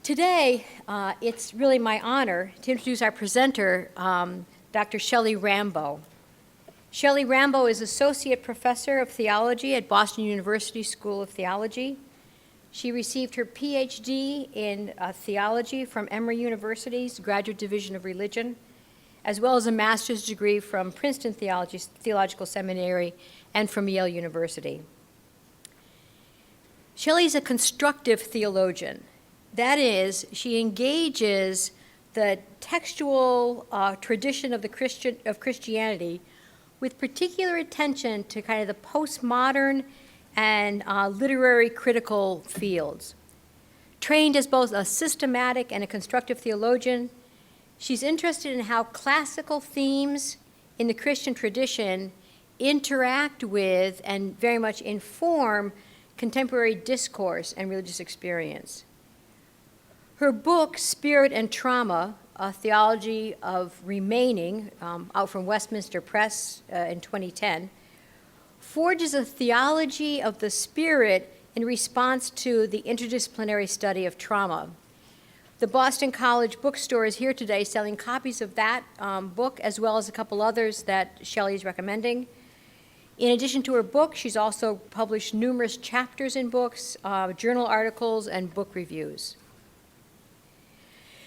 Today, it's really my honor to introduce our presenter, Dr. Shelly Rambo. Shelly Rambo is Associate Professor of Theology at Boston University School of Theology. She received her PhD in theology from Emory University's Graduate Division of Religion, as well as a master's degree from Princeton Theological Seminary and from Yale University. Shelly's a constructive theologian. That is, she engages the textual tradition of Christianity with particular attention to kind of the postmodern and literary critical fields. Trained as both a systematic and a constructive theologian, she's interested in how classical themes in the Christian tradition interact with and very much inform contemporary discourse and religious experience. Her book, Spirit and Trauma, A Theology of Remaining, out from Westminster Press in 2010, forges a theology of the spirit in response to the interdisciplinary study of trauma. The Boston College bookstore is here today selling copies of that book, as well as a couple others that Shelly is recommending. In addition to her book, she's also published numerous chapters in books, journal articles, and book reviews.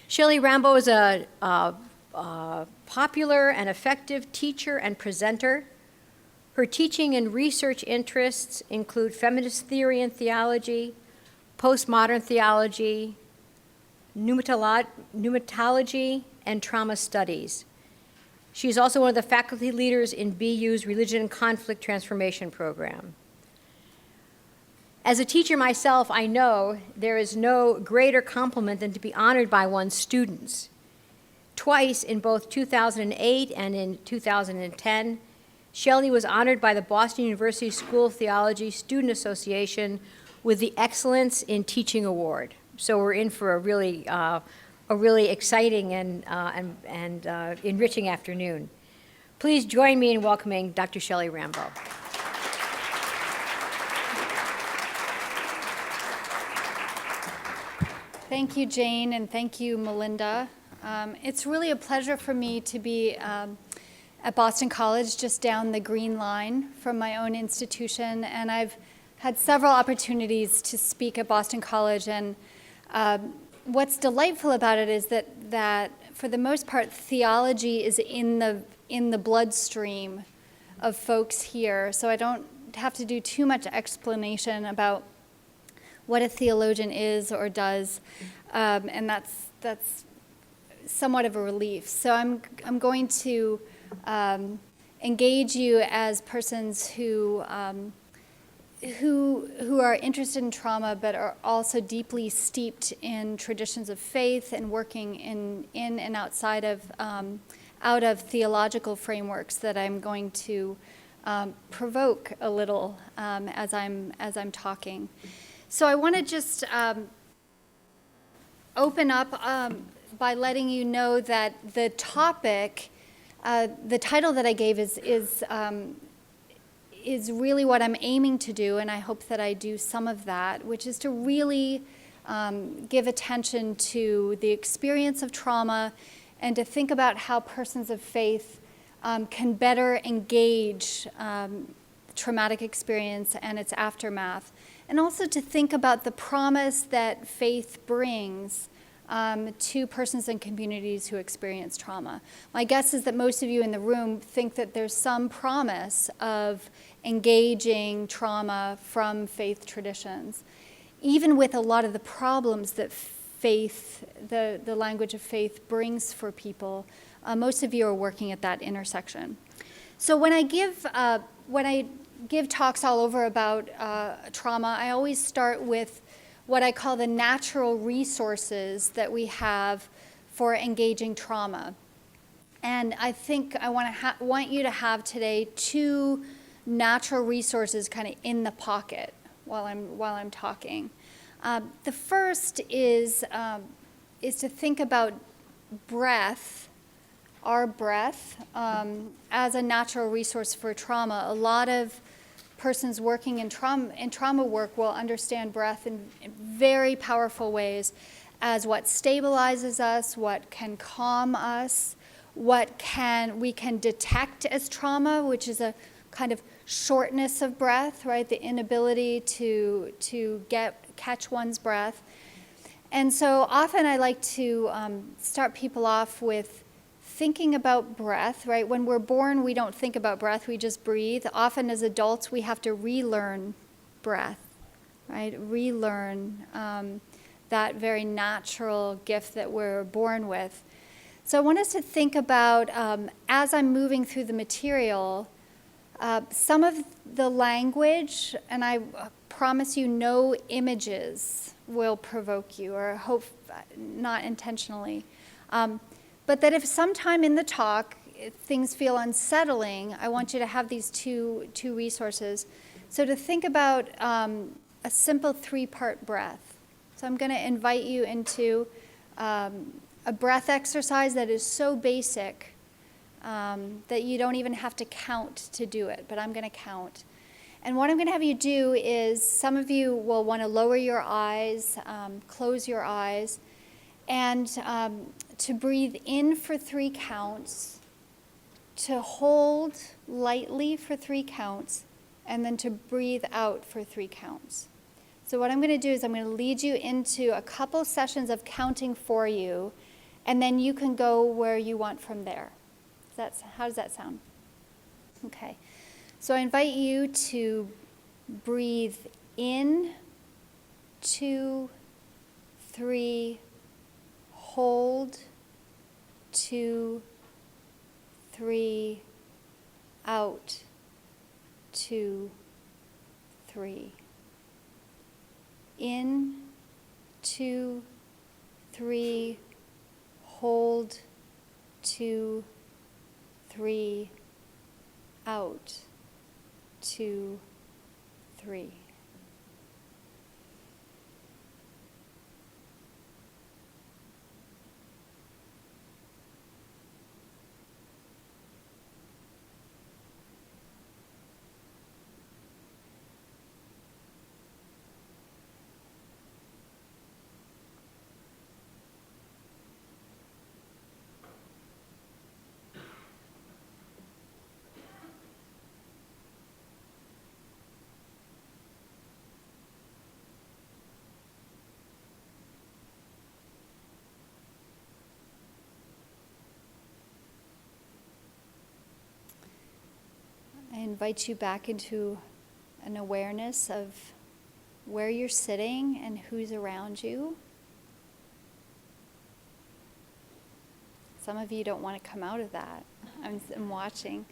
Shelly Rambo is a popular and effective teacher and presenter. Her teaching and research interests include feminist theory and theology, postmodern theology, pneumatology, and trauma studies. She is also one of the faculty leaders in BU's Religion and Conflict Transformation program. As a teacher myself, I know there is no greater compliment than to be honored by one's students. Twice, in both 2008 and in 2010, Shelly was honored by the Boston University School of Theology Student Association with the Excellence in Teaching Award. So we're in for a really exciting and enriching afternoon. Please join me in welcoming Dr. Shelly Rambo. Thank you, Jane, and thank you, Melinda. It's really a pleasure for me to be at Boston College, just down the green line from my own institution, and I've had several opportunities to speak at Boston College, and what's delightful about it is that for the most part, theology is in the bloodstream of folks here, so I don't have to do too much explanation about what a theologian is or does, and that's somewhat of a relief. So I'm going to engage you as persons who are interested in trauma, but are also deeply steeped in traditions of faith and working in and outside of out of theological frameworks that I'm going to provoke a little as I'm talking. So I want to just open up by letting you know that the topic, the title that I gave is really what I'm aiming to do, and I hope that I do some of that, which is to really give attention to the experience of trauma and to think about how persons of faith can better engage traumatic experience and its aftermath, and also to think about the promise that faith brings to persons and communities who experience trauma. My guess is that most of you in the room think that there's some promise of engaging trauma from faith traditions, even with a lot of the problems that faith, the language of faith brings for people. Most of you are working at that intersection. So when I give talks all over about trauma, I always start with what I call the natural resources that we have for engaging trauma. And I think I want you to have today two natural resources kind of in the pocket while I'm talking. The first is to think about breath, our breath, as a natural resource for trauma. A lot of persons working in trauma work will understand breath in very powerful ways as what stabilizes us, what can calm us, what we can detect as trauma, which is a kind of shortness of breath, right? The inability to catch one's breath. And so often I like to start people off with thinking about breath, right? When we're born, we don't think about breath, we just breathe. Often as adults, we have to relearn breath, right? Relearn that very natural gift that we're born with. So I want us to think about, as I'm moving through the material, some of the language, and I promise you no images will provoke you, or hope not intentionally. But that if sometime in the talk things feel unsettling, I want you to have these two resources. So to think about a simple 3-part breath. So I'm going to invite you into a breath exercise that is so basic that you don't even have to count to do it, but I'm going to count. And what I'm going to have you do is, some of you will want to lower your eyes, close your eyes, and to breathe in for 3 counts, to hold lightly for 3 counts, and then to breathe out for 3 counts. So what I'm going to do is I'm going to lead you into a couple sessions of counting for you, and then you can go where you want from there. How does that sound? Okay. So I invite you to breathe in, 2, 3, hold, 2, 3, out, 2, 3. In, 2, 3, hold, 2, 3, out, 2, 3. I invite you back into an awareness of where you're sitting and who's around you. Some of you don't want to come out of that. I'm watching.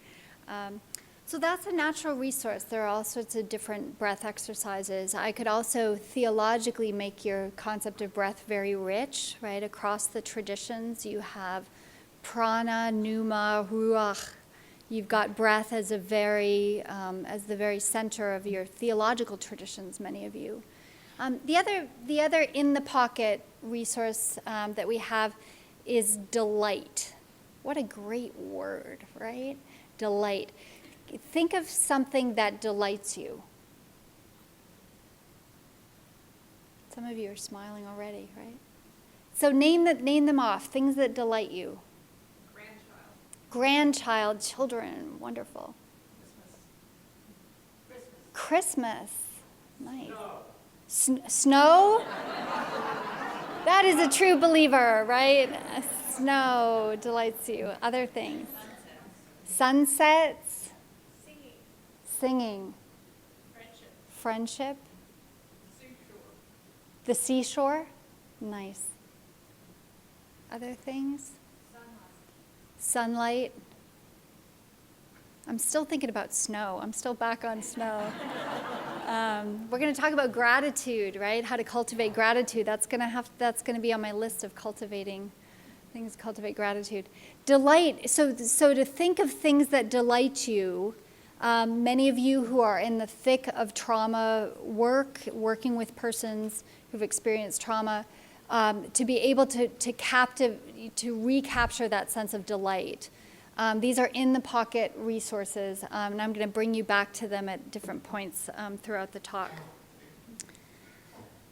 So that's a natural resource. There are all sorts of different breath exercises. I could also theologically make your concept of breath very rich, right? Across the traditions, you have prana, pneuma, ruach. You've got breath as the very center of your theological traditions, many of you. The other in the pocket resource that we have is delight. What a great word, right? Delight. Think of something that delights you. Some of you are smiling already, right? So name them off, things that delight you. Grandchild, children, wonderful. Christmas. Nice. Snow? That is a true believer, right? Snow delights you. Other things. Sunsets. Singing. Friendship. The seashore. Nice. Other things? Sunlight. I'm still thinking about snow. I'm still back on snow. We're going to talk about gratitude, right? How to cultivate gratitude. That's going to be on my list of cultivating things. Cultivate gratitude. Delight. So to think of things that delight you. Many of you who are in the thick of trauma working with persons who've experienced trauma, to be able to recapture that sense of delight. These are in the pocket resources, and I'm going to bring you back to them at different points throughout the talk.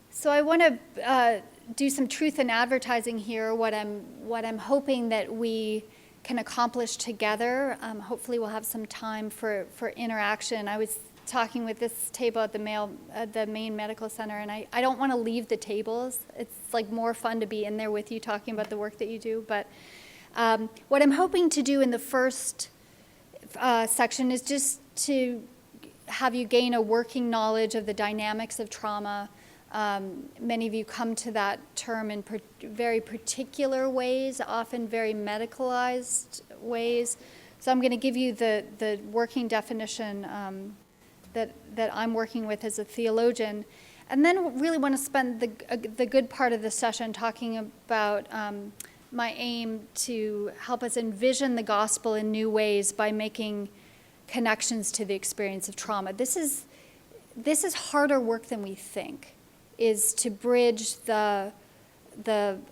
So I want to do some truth in advertising here. What I'm hoping that we can accomplish together. Hopefully, we'll have some time for interaction. I was talking with this table at the main medical center, and I don't want to leave the tables. It's like more fun to be in there with you talking about the work that you do. But what I'm hoping to do in the first section is just to have you gain a working knowledge of the dynamics of trauma. Many of you come to that term in very particular ways, often very medicalized ways. So I'm going to give you the working definition that I'm working with as a theologian. And then really want to spend the good part of the session talking about my aim to help us envision the gospel in new ways by making connections to the experience of trauma. This is harder work than we think, is to bridge the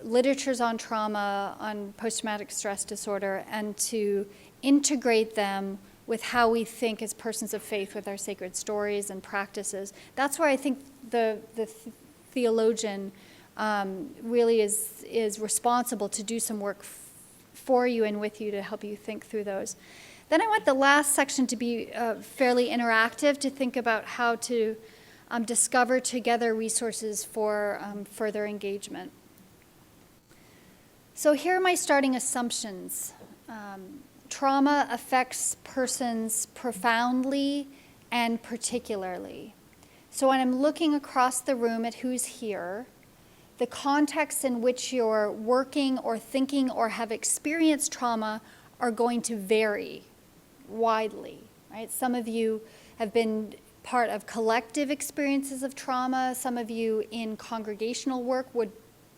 literatures on trauma, on post-traumatic stress disorder, and to integrate them with how we think as persons of faith with our sacred stories and practices. That's where I think the theologian really is responsible to do some work for you and with you to help you think through those. Then I want the last section to be fairly interactive, to think about how to discover together resources for further engagement. So here are my starting assumptions. Trauma affects persons profoundly and particularly. So when I'm looking across the room at who's here, the contexts in which you're working or thinking or have experienced trauma are going to vary widely, right? Some of you have been part of collective experiences of trauma. Some of you in congregational work would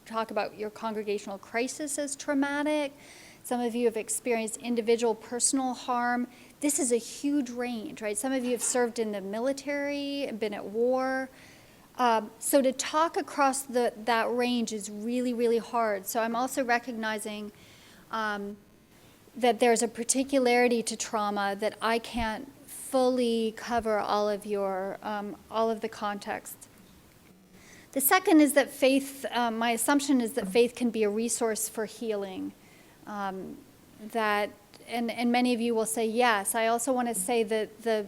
talk about your congregational crisis as traumatic. Some of you have experienced individual personal harm. This is a huge range, right? Some of you have served in the military, been at war. So to talk across that range is really, really hard. So I'm also recognizing that there's a particularity to trauma that I can't fully cover all of the context. The second is that faith, my assumption is that faith can be a resource for healing. And many of you will say yes. I also want to say that the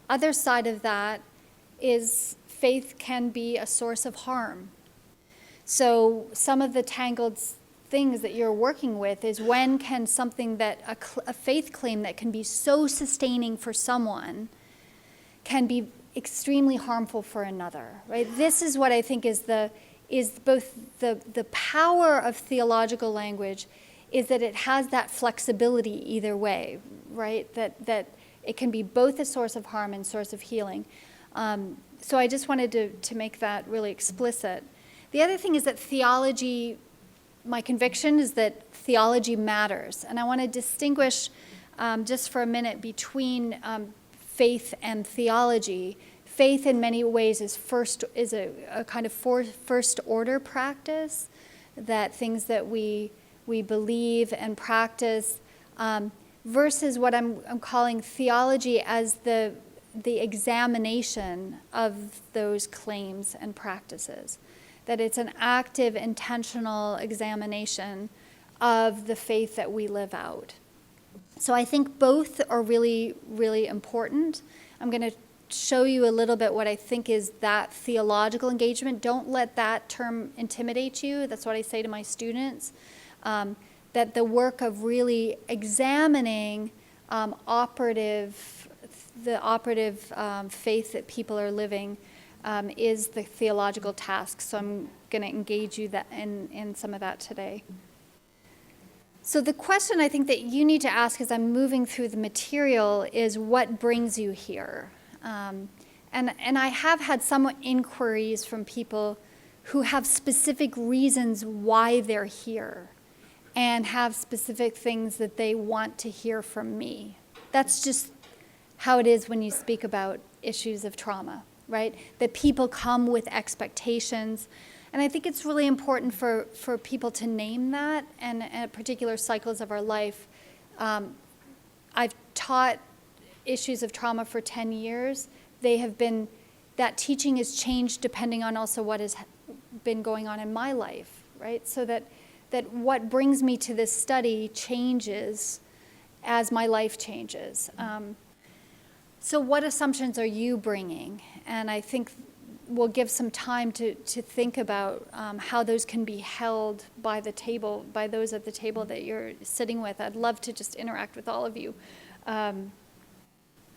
other side of that is faith can be a source of harm. So some of the tangled things that you're working with is when can something that a faith claim that can be so sustaining for someone can be extremely harmful for another, right? This is what I think is both the power of theological language is that it has that flexibility either way, right? That it can be both a source of harm and source of healing. So I just wanted to make that really explicit. The other thing is that theology, my conviction is that theology matters. And I want to distinguish just for a minute between faith and theology. Faith in many ways is a kind of first order practice, that things that we believe and practice, versus what I'm calling theology as the examination of those claims and practices. That it's an active, intentional examination of the faith that we live out. So I think both are really, really important. I'm going to show you a little bit what I think is that theological engagement. Don't let that term intimidate you. That's what I say to my students. That the work of really examining the operative faith that people are living is the theological task. So I'm going to engage you in some of that today. So the question I think that you need to ask as I'm moving through the material is what brings you here? And I have had some inquiries from people who have specific reasons why they're here and have specific things that they want to hear from me. That's just how it is when you speak about issues of trauma, right? That people come with expectations. And I think it's really important for people to name that, and at particular cycles of our life. I've taught issues of trauma for 10 years. That teaching has changed depending on also what has been going on in my life, right? So that what brings me to this study changes as my life changes. So what assumptions are you bringing? And I think we'll give some time to think about how those can be held by the table, by those at the table that you're sitting with. I'd love to just interact with all of you.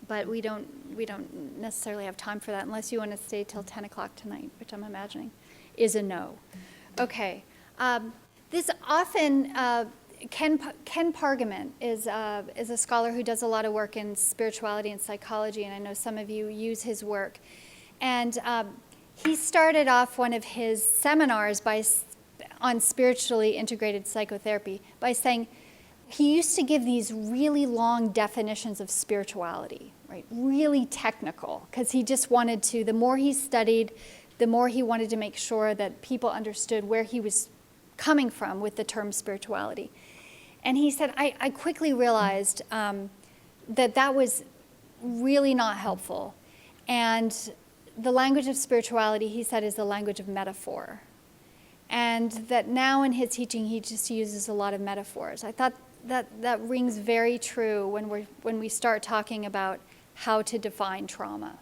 But we don't necessarily have time for that unless you want to stay till 10 o'clock tonight, which I'm imagining is a no. Okay. This often, Ken Pargament is a scholar who does a lot of work in spirituality and psychology, and I know some of you use his work. And he started off one of his seminars on spiritually integrated psychotherapy by saying, he used to give these really long definitions of spirituality, right? Really technical, because he just wanted to, the more he studied, the more he wanted to make sure that people understood where he was coming from with the term spirituality. And he said, I quickly realized that was really not helpful. And the language of spirituality, he said, is the language of metaphor. And that now in his teaching, he just uses a lot of metaphors. I thought that rings very true when we start talking about how to define trauma.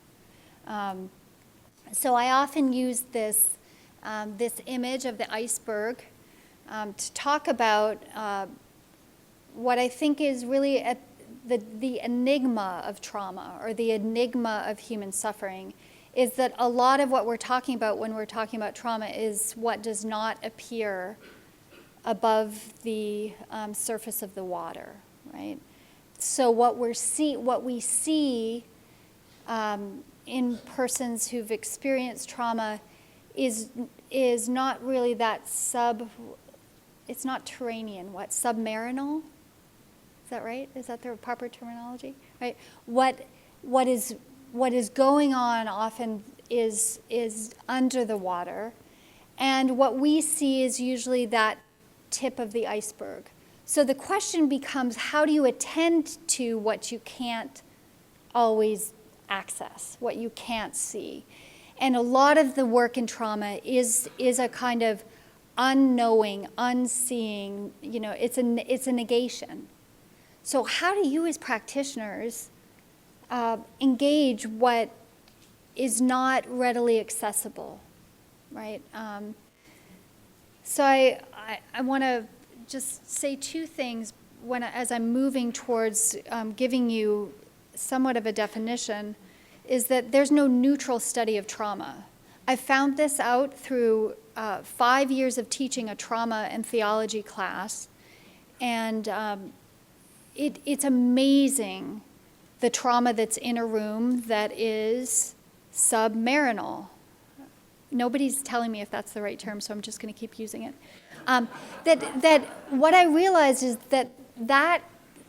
So I often use this image of the iceberg to talk about what I think is really the enigma of trauma, or the enigma of human suffering, is that a lot of what we're talking about when we're talking about trauma is what does not appear above the surface of the water, right? So what we see in persons who've experienced trauma is not really that it's not terranean, submarinal? Is that right? Is that the proper terminology? Right? What is going on often is under the water, and what we see is usually that tip of the iceberg. So the question becomes, how do you attend to what you can't always access, what you can't see? And a lot of the work in trauma is a kind of unknowing, unseeing, it's a negation. So how do you as practitioners engage what is not readily accessible, right? So I want to just say two things as I'm moving towards giving you somewhat of a definition, is that there's no neutral study of trauma. I found this out through 5 years of teaching a trauma and theology class, and it's amazing the trauma that's in a room that is submarinal. Nobody's telling me if that's the right term, so I'm just going to keep using it. That what I realized is that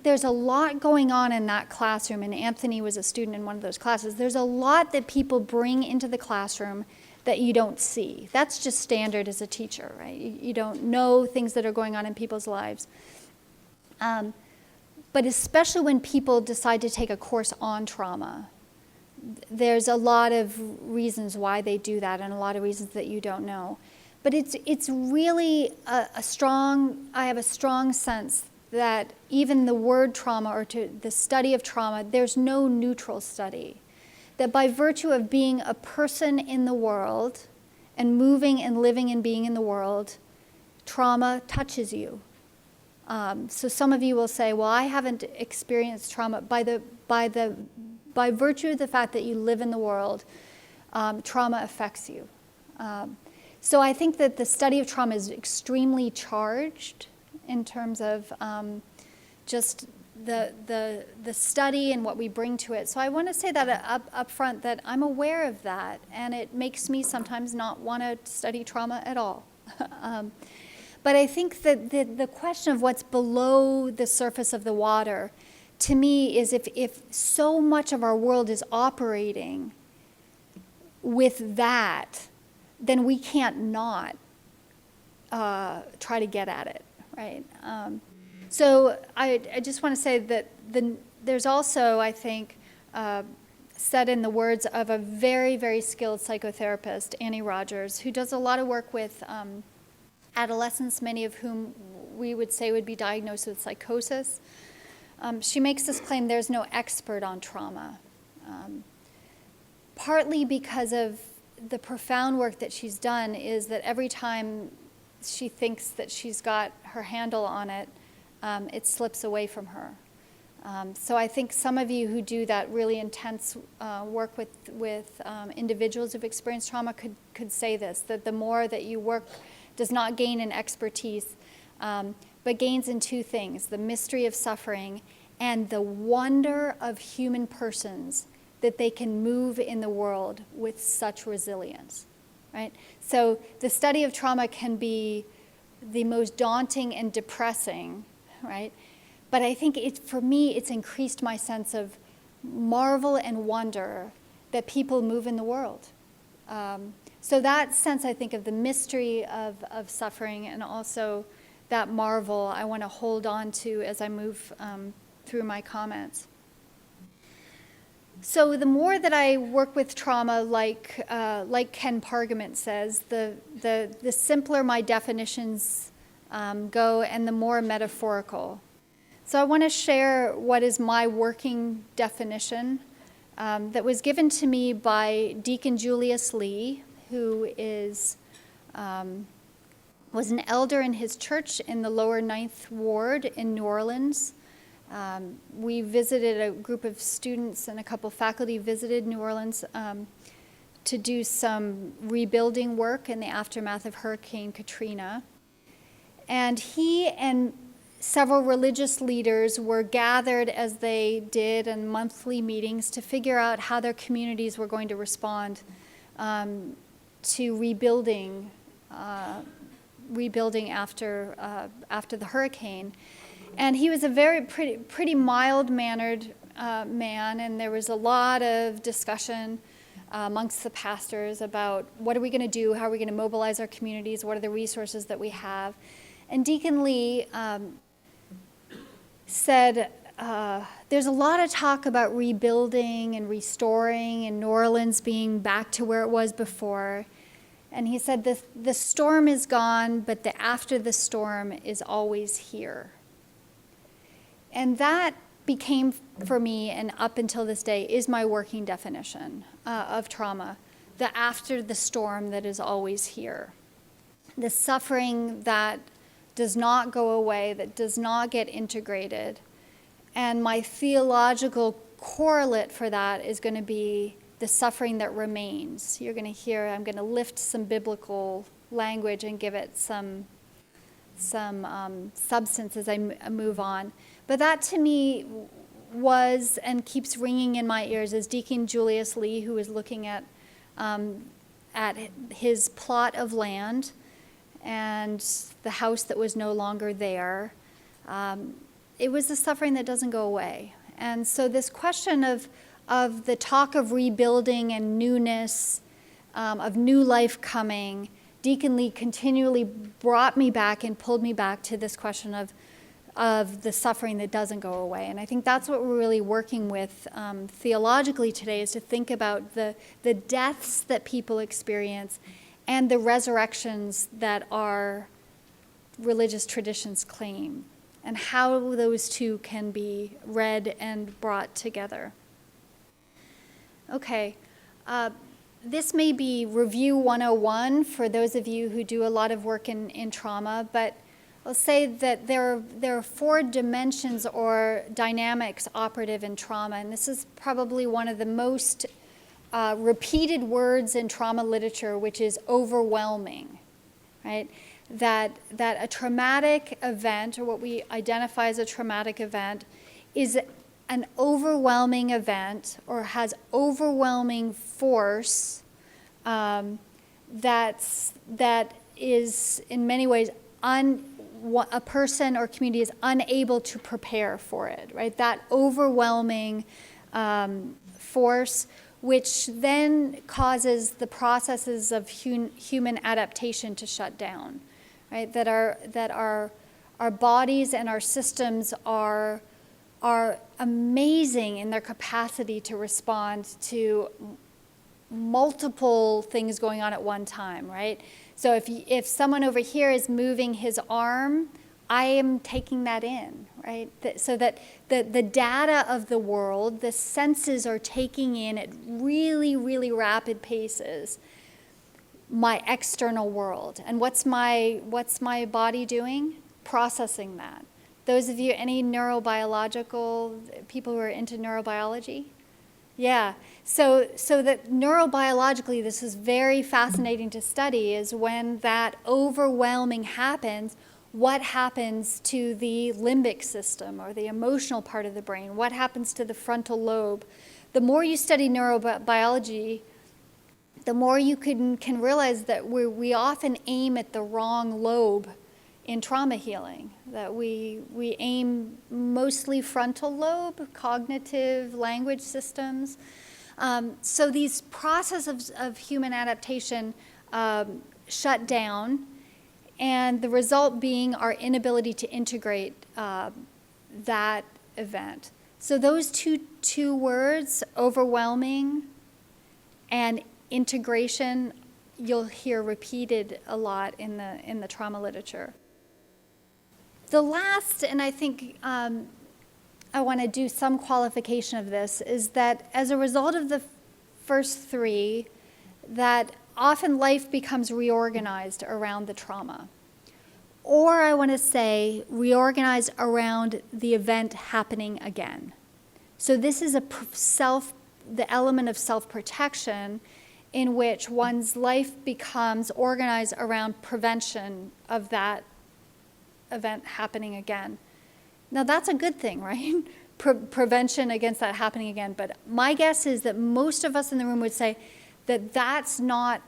there's a lot going on in that classroom, and Anthony was a student in one of those classes. There's a lot that people bring into the classroom that you don't see. That's just standard as a teacher, right? You don't know things that are going on in people's lives. But especially when people decide to take a course on trauma, there's a lot of reasons why they do that, and a lot of reasons that you don't know. But it's really I have a strong sense that even the word trauma, or the study of trauma, there's no neutral study. That by virtue of being a person in the world and moving and living and being in the world, trauma touches you. So some of you will say, well, I haven't experienced trauma. By virtue of the fact that you live in the world, trauma affects you. So I think that the study of trauma is extremely charged in terms of just the study and what we bring to it. So I want to say that up front, that I'm aware of that, and it makes me sometimes not want to study trauma at all. But I think that the question of what's below the surface of the water, to me, is if so much of our world is operating with that, then we can't not try to get at it, right? So I just want to say that there's also, I think, said in the words of a very, very skilled psychotherapist, Annie Rogers, who does a lot of work with adolescents, many of whom we would say would be diagnosed with psychosis. She makes this claim: there's no expert on trauma, partly because of the profound work that she's done. Is that every time she thinks that she's got her handle on it, it slips away from her. So I think some of you who do that really intense work with individuals who've experienced trauma could say this, that the more that you work does not gain in expertise, but gains in two things: the mystery of suffering and the wonder of human persons, that they can move in the world with such resilience, right? So the study of trauma can be the most daunting and depressing, right? But I think for me, it's increased my sense of marvel and wonder that people move in the world. So that sense, I think, of the mystery of suffering, and also that marvel, I want to hold on to as I move through my comments. So the more that I work with trauma, like Ken Pargament says, the simpler my definitions go, and the more metaphorical. So I want to share what is my working definition that was given to me by Deacon Julius Lee, who was an elder in his church in the lower Ninth Ward in New Orleans. We visited, a group of students and a couple faculty visited New Orleans to do some rebuilding work in the aftermath of Hurricane Katrina. And he and several religious leaders were gathered, as they did in monthly meetings, to figure out how their communities were going to respond to rebuilding after the hurricane. And he was a pretty mild-mannered man, and there was a lot of discussion amongst the pastors about what are we going to do, how are we going to mobilize our communities, what are the resources that we have. And Deacon Lee said, there's a lot of talk about rebuilding and restoring and New Orleans being back to where it was before. And he said, the storm is gone, but the after the storm is always here. And that became, for me, and up until this day, is my working definition of trauma: the after the storm that is always here. The suffering that does not go away, that does not get integrated. And my theological correlate for that is going to be the suffering that remains. You're going to hear, I'm going to lift some biblical language and give it some substance as I move on. But that to me was, and keeps ringing in my ears, as Deacon Julius Lee, who was looking at his plot of land and the house that was no longer there. It was the suffering that doesn't go away. And so this question of the talk of rebuilding and newness, of new life coming, Deacon Lee continually brought me back and pulled me back to this question of the suffering that doesn't go away. And I think that's what we're really working with theologically today, is to think about the deaths that people experience and the resurrections that our religious traditions claim, and how those two can be read and brought together. Okay, this may be Review 101 for those of you who do a lot of work in trauma, but I'll say that there are 4 dimensions or dynamics operative in trauma, and this is probably one of the most repeated words in trauma literature, which is overwhelming, right? That a traumatic event, or what we identify as a traumatic event, is an overwhelming event, or has overwhelming force that is in many ways a person or community is unable to prepare for it, right? That overwhelming force, which then causes the processes of human adaptation to shut down, right? That our bodies and our systems are are amazing in their capacity to respond to multiple things going on at one time, right? So if someone over here is moving his arm, I am taking that in, right? So that the data of the world, the senses are taking in at really, really rapid paces my external world. And what's my body doing? Processing that. Those of you, any neurobiological people who are into neurobiology? Yeah, so that neurobiologically, this is very fascinating to study, is when that overwhelming happens, what happens to the limbic system or the emotional part of the brain? What happens to the frontal lobe? The more you study neurobiology, the more you can realize that we often aim at the wrong lobe in trauma healing, that we aim mostly frontal lobe, cognitive language systems. So these processes of human adaptation shut down, and the result being our inability to integrate that event. So those two words, overwhelming and integration, you'll hear repeated a lot in the trauma literature. The last, and I think I want to do some qualification of this, is that as a result of the first three, that often life becomes reorganized around the trauma. Or I want to say reorganized around the event happening again. So this is the element of self-protection in which one's life becomes organized around prevention of that event happening again. Now that's a good thing, right? Prevention against that happening again. But my guess is that most of us in the room would say that that's not,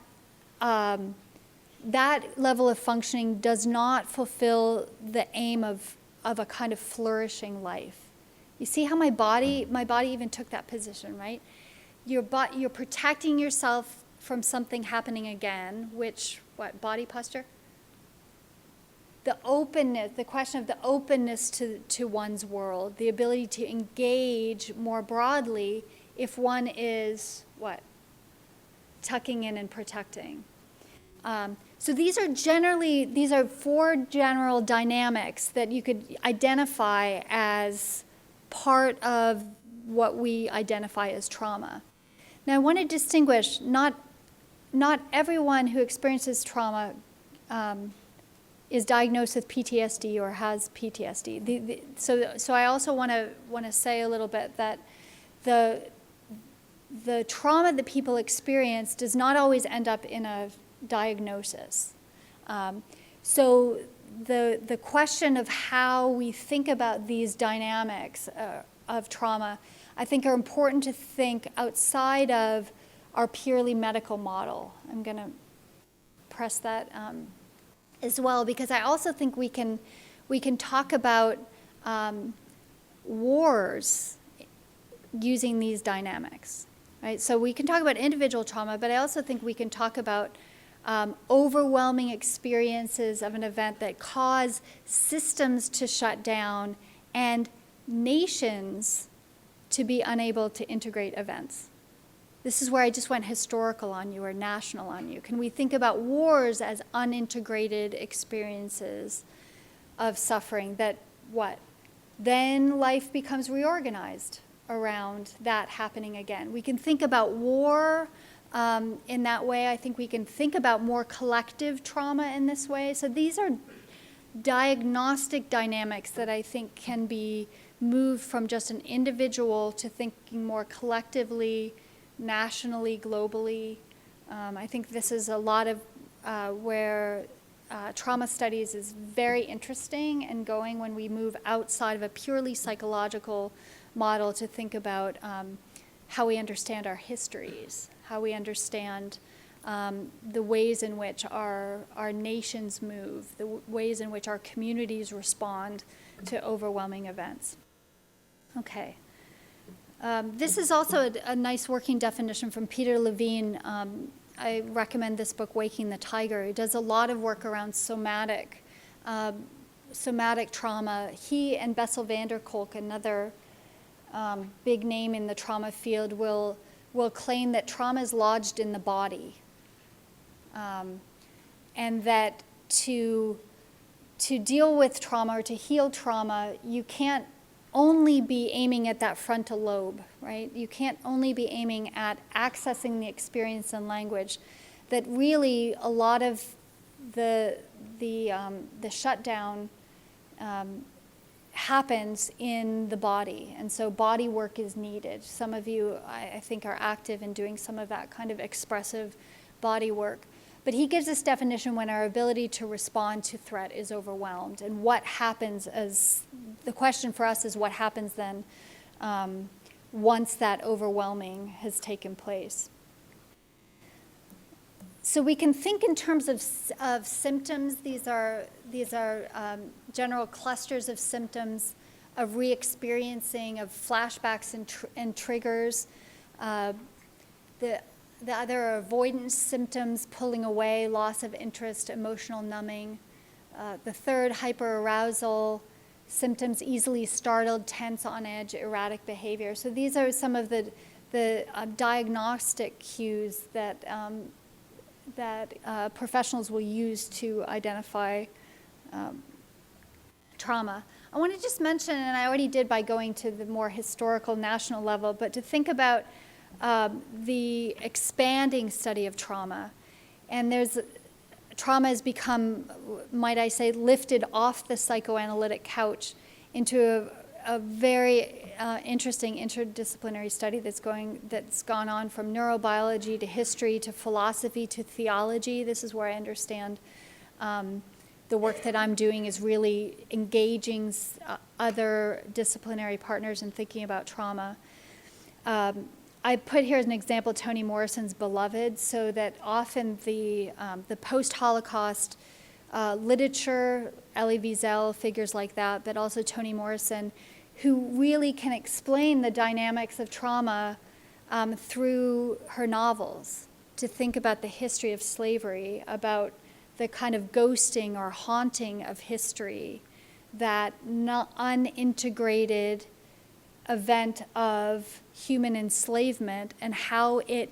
that level of functioning does not fulfill the aim of a kind of flourishing life. You see how my body even took that position, right? You're protecting yourself from something happening again, which, what, body posture? The openness, the question of the openness to one's world, the ability to engage more broadly if one is, what? Tucking in and protecting. So these are four general dynamics that you could identify as part of what we identify as trauma. Now I want to distinguish, not everyone who experiences trauma is diagnosed with PTSD or has PTSD. So I also want to say a little bit that the trauma that people experience does not always end up in a diagnosis. So the question of how we think about these dynamics of trauma, I think are important to think outside of our purely medical model. I'm going to press that as well, because I also think we can talk about wars using these dynamics, right? So we can talk about individual trauma, but I also think we can talk about overwhelming experiences of an event that cause systems to shut down and nations to be unable to integrate events. This is where I just went historical on you or national on you. Can we think about wars as unintegrated experiences of suffering that, what? Then life becomes reorganized around that happening again. We can think about war in that way. I think we can think about more collective trauma in this way. So these are diagnostic dynamics that I think can be moved from just an individual to thinking more collectively, nationally, globally. I think this is a lot of where trauma studies is very interesting and going when we move outside of a purely psychological model to think about how we understand our histories, how we understand the ways in which our nations move, the ways in which our communities respond to overwhelming events. Okay. This is also a nice working definition from Peter Levine. I recommend this book, Waking the Tiger. He does a lot of work around somatic trauma. He and Bessel van der Kolk, another big name in the trauma field, will claim that trauma is lodged in the body, and that to deal with trauma or to heal trauma, you can't only be aiming at that frontal lobe, right? You can't only be aiming at accessing the experience and language. That really a lot of the shutdown happens in the body, and so body work is needed. Some of you, I think, are active in doing some of that kind of expressive body work. But he gives this definition when our ability to respond to threat is overwhelmed. And what happens the question for us is what happens then once that overwhelming has taken place. So we can think in terms of symptoms. These are general clusters of symptoms, of re-experiencing, of flashbacks and triggers. The other avoidance symptoms, pulling away, loss of interest, emotional numbing. The third, hyperarousal symptoms, easily startled, tense, on edge, erratic behavior. So these are some of the diagnostic cues that professionals will use to identify trauma. I want to just mention, and I already did by going to the more historical national level, but to think about the expanding study of trauma. And trauma has become, might I say, lifted off the psychoanalytic couch into a very interesting interdisciplinary study that's gone on from neurobiology to history to philosophy to theology. This is where I understand the work that I'm doing is really engaging other disciplinary partners in thinking about trauma. I put here as an example Toni Morrison's Beloved, so that often the post-Holocaust literature, Elie Wiesel, figures like that, but also Toni Morrison, who really can explain the dynamics of trauma through her novels, to think about the history of slavery, about the kind of ghosting or haunting of history, that unintegrated event of human enslavement and how it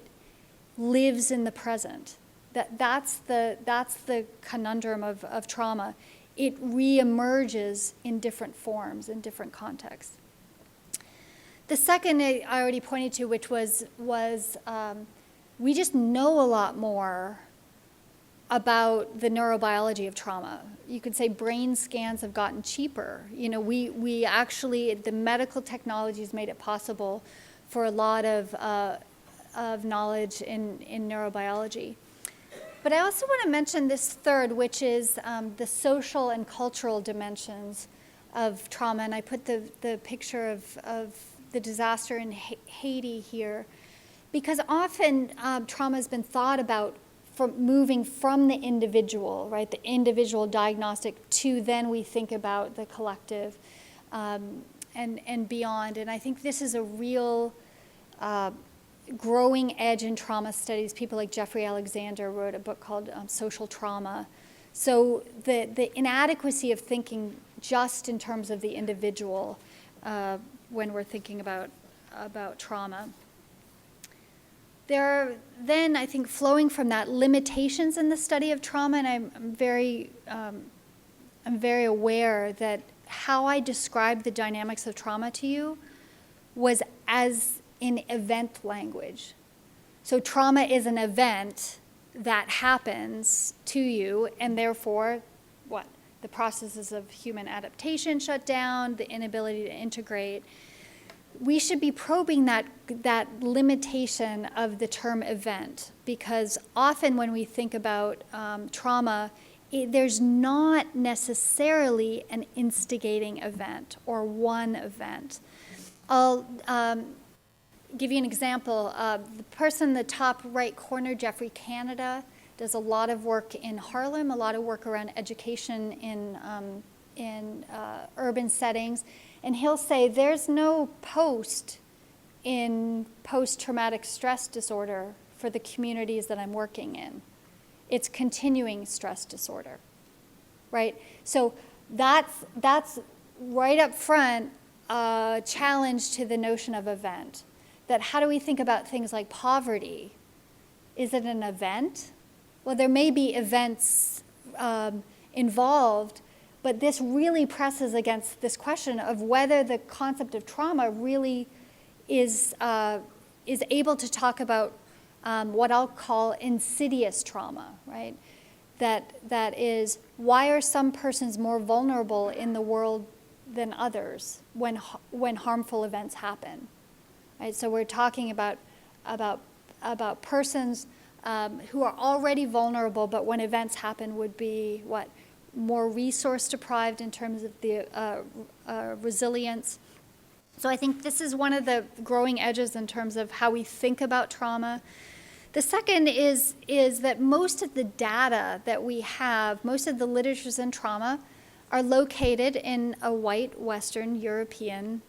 lives in the present. That's the conundrum of trauma. It reemerges in different forms, in different contexts. The second I already pointed to, which was we just know a lot more about the neurobiology of trauma. You could say brain scans have gotten cheaper. You know, we actually, the medical technology has made it possible for a lot of knowledge in neurobiology. But I also want to mention this third, which is the social and cultural dimensions of trauma. And I put the picture of the disaster in Haiti here, because often trauma has been thought about from moving from the individual, right, the individual diagnostic, to then we think about the collective and beyond. And I think this is a real growing edge in trauma studies. People like Jeffrey Alexander wrote a book called Social Trauma. So the inadequacy of thinking just in terms of the individual when we're thinking about trauma. There are then, I think, flowing from that, limitations in the study of trauma, and I'm very aware that how I described the dynamics of trauma to you was as in event language. So trauma is an event that happens to you, and therefore, what? The processes of human adaptation shut down, the inability to integrate. We should be probing that limitation of the term event, because often when we think about trauma, there's not necessarily an instigating event or one event. I'll give you an example. The person in the top right corner, Jeffrey Canada, does a lot of work in Harlem, a lot of work around education in urban settings. And he'll say there's no post in post-traumatic stress disorder for the communities that I'm working in. It's continuing stress disorder, right? So that's right up front a challenge to the notion of event. That how do we think about things like poverty? Is it an event? Well, there may be events involved, but this really presses against this question of whether the concept of trauma really is able to talk about what I'll call insidious trauma, right? That is, why are some persons more vulnerable in the world than others when harmful events happen? Right? So we're talking about persons who are already vulnerable, but when events happen would be what? More resource deprived in terms of the resilience. So I think this is one of the growing edges in terms of how we think about trauma. The second is that most of the data that we have, most of the literatures in trauma, are located in a white Western European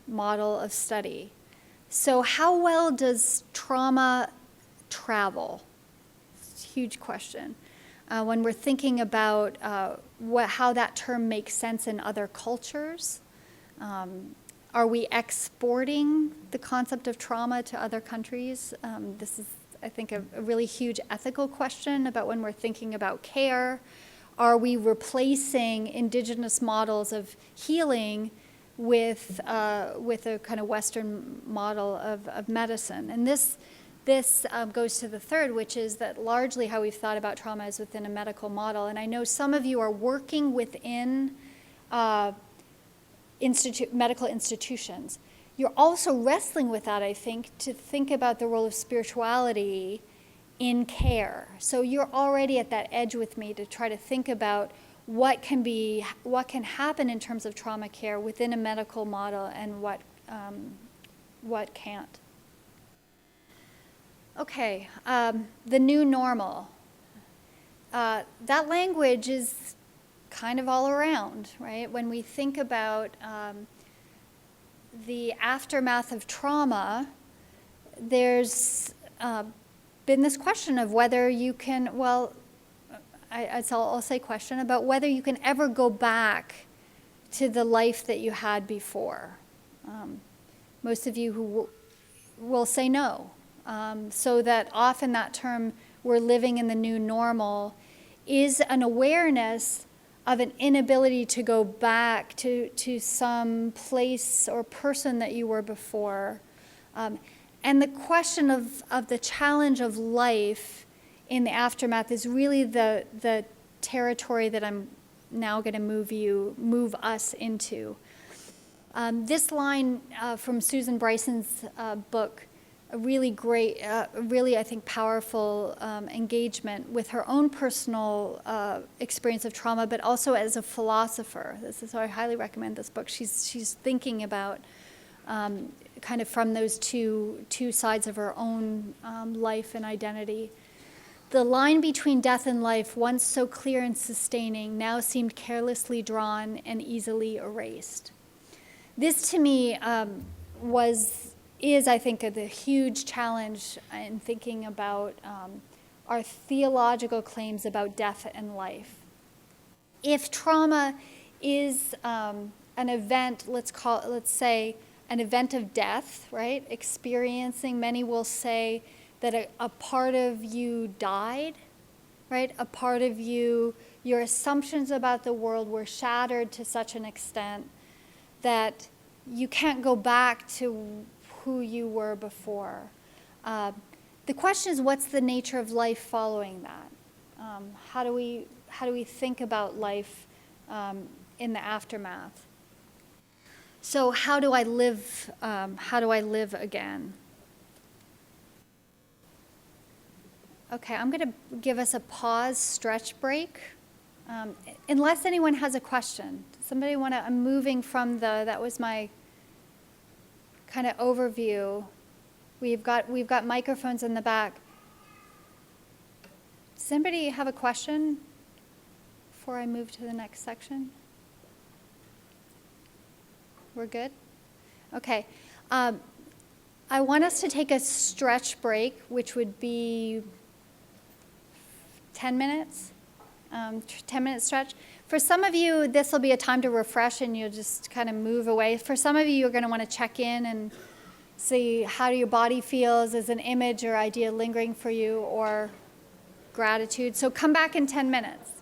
model of study. So how well does trauma travel? It's a huge question. When we're thinking about how that term makes sense in other cultures, are we exporting the concept of trauma to other countries? This is, I think, a really huge ethical question about when we're thinking about care. Are we replacing indigenous models of healing with a kind of Western model of medicine? And this goes to the third, which is that largely how we've thought about trauma is within a medical model. And I know some of you are working within medical institutions. You're also wrestling with that, I think, to think about the role of spirituality in care. So you're already at that edge with me to try to think about what can happen in terms of trauma care within a medical model and what can't. Okay, the new normal. That language is kind of all around, right? When we think about the aftermath of trauma, there's been this question of whether you can, I'll say question, about whether you can ever go back to the life that you had before. Most of you who will say no. So that often that term, we're living in the new normal, is an awareness of an inability to go back to some place or person that you were before. And the question of the challenge of life in the aftermath is really the territory that I'm now going to move us into. This line from Susan Bryson's book, a really great, really, I think, powerful engagement with her own personal experience of trauma, but also as a philosopher. So I highly recommend this book. She's thinking about kind of from those two sides of her own life and identity. The line between death and life, once so clear and sustaining, now seemed carelessly drawn and easily erased. This, to me, is, I think, the huge challenge in thinking about our theological claims about death and life. If trauma is an event, let's say an event of death, right? Experiencing, many will say that a part of you died, right? A part of you, your assumptions about the world were shattered to such an extent that you can't go back to who you were before. The question is, what's the nature of life following that? How do we think about life in the aftermath? So how do I live? How do I live again? Okay, I'm going to give us a pause, stretch break, unless anyone has a question. Somebody want to? I'm moving from that was my kind of overview. We've got microphones in the back. Does anybody have a question before I move to the next section? We're good? Okay. I want us to take a stretch break, which would be 10 minutes. 10-minute stretch. For some of you, this will be a time to refresh and you'll just kind of move away. For some of you, you're going to want to check in and see how your body feels. Is an image or idea lingering for you, or gratitude? So come back in 10 minutes.